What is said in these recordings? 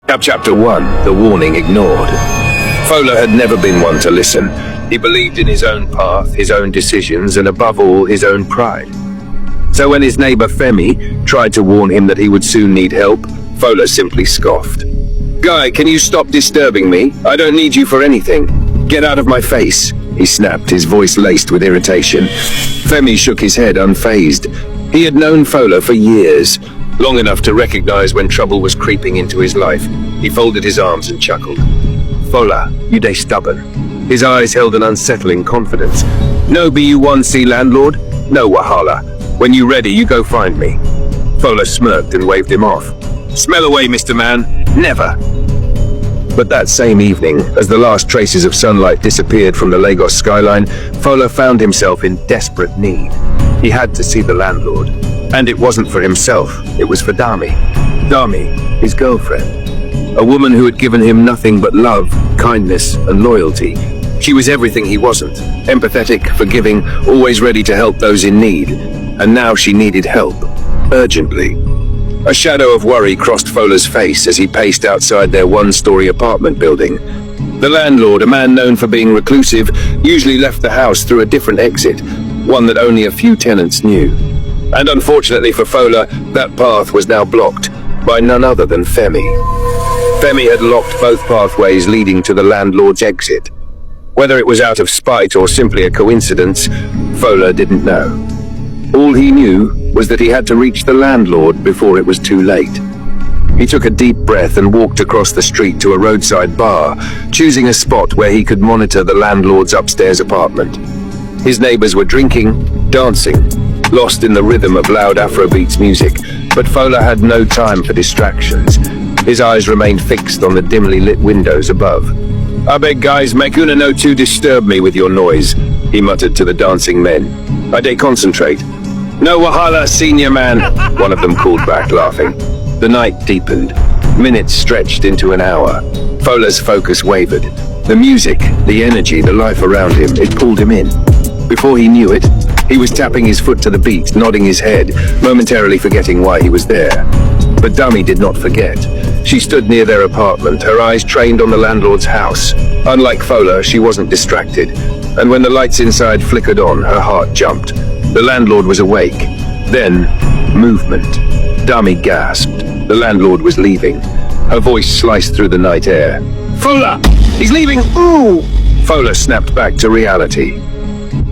Chapter 1, the warning ignored. Fola had never been one to listen. He believed in his own path, his own decisions, and above all, his own pride. So when his neighbor Femi tried to warn him that he would soon need help, Fola simply scoffed. "Guy, can you stop disturbing me? I don't need you for anything. Get out of my face," he snapped, his voice laced with irritation. Femi shook his head, unfazed. He had known Fola for years, long enough to recognize when trouble was creeping into his life. He folded his arms and chuckled. "Fola, you dey stubborn." His eyes held an unsettling confidence. "No BU1C landlord? No wahala. When you ready, you go find me." Fola smirked and waved him off. "Smell away, Mr. Man. Never." But that same evening, as the last traces of sunlight disappeared from the Lagos skyline, Fola found himself in desperate need. He had to see the landlord. And it wasn't for himself, it was for Dami. Dami, his girlfriend. A woman who had given him nothing but love, kindness, and loyalty. She was everything he wasn't. Empathetic, forgiving, always ready to help those in need. And now she needed help. Urgently. A shadow of worry crossed Fola's face as he paced outside their one-story apartment building. The landlord, a man known for being reclusive, usually left the house through a different exit, one that only a few tenants knew. And unfortunately for Fola, that path was now blocked by none other than Femi. Femi had locked both pathways leading to the landlord's exit. Whether it was out of spite or simply a coincidence, Fola didn't know. All he knew was that he had to reach the landlord before it was too late. He took a deep breath and walked across the street to a roadside bar, choosing a spot where he could monitor the landlord's upstairs apartment. His neighbors were drinking, dancing, lost in the rhythm of loud Afrobeats music, but Fola had no time for distractions. His eyes remained fixed on the dimly lit windows above. "I beg guys, make una no to disturb me with your noise," he muttered to the dancing men. "I dey concentrate." "No wahala, senior man," one of them called back, laughing. The night deepened. Minutes stretched into an hour. Fola's focus wavered. The music, the energy, the life around him, it pulled him in. Before he knew it, he was tapping his foot to the beat, nodding his head, momentarily forgetting why he was there. But Dami did not forget. She stood near their apartment, her eyes trained on the landlord's house. Unlike Fola, she wasn't distracted, and when the lights inside flickered on, her heart jumped. The landlord was awake. Then, movement. Dami gasped. The landlord was leaving. Her voice sliced through the night air. "Fola! He's leaving! Ooh!" Fola snapped back to reality.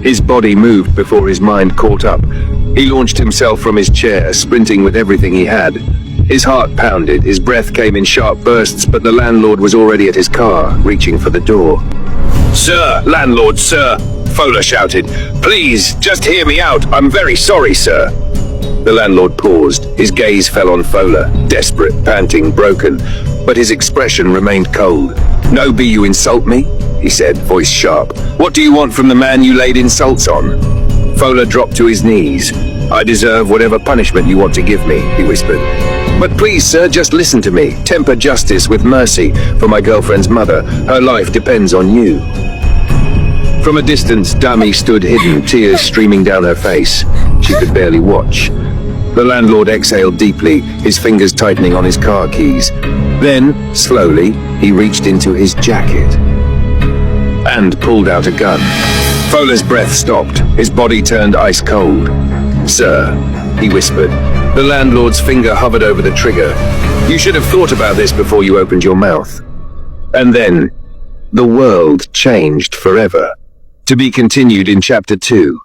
His body moved before his mind caught up. He launched himself from his chair, sprinting with everything he had. His heart pounded, his breath came in sharp bursts, but the landlord was already at his car, reaching for the door. "Sir, landlord, sir!" Fola shouted. "Please, just hear me out. I'm very sorry, sir." The landlord paused. His gaze fell on Fola, desperate, panting, broken, but his expression remained cold. "No be you insult me?" he said, voice sharp. "What do you want from the man you laid insults on?" Fola dropped to his knees. "I deserve whatever punishment you want to give me," he whispered. "But please, sir, just listen to me. Temper justice with mercy for my girlfriend's mother. Her life depends on you." From a distance, Dami stood hidden, tears streaming down her face. She could barely watch. The landlord exhaled deeply, his fingers tightening on his car keys. Then, slowly, he reached into his jacket and pulled out a gun. Fola's breath stopped, his body turned ice cold. "Sir," he whispered. The landlord's finger hovered over the trigger. "You should have thought about this before you opened your mouth." And then, the world changed forever. To be continued in Chapter 2.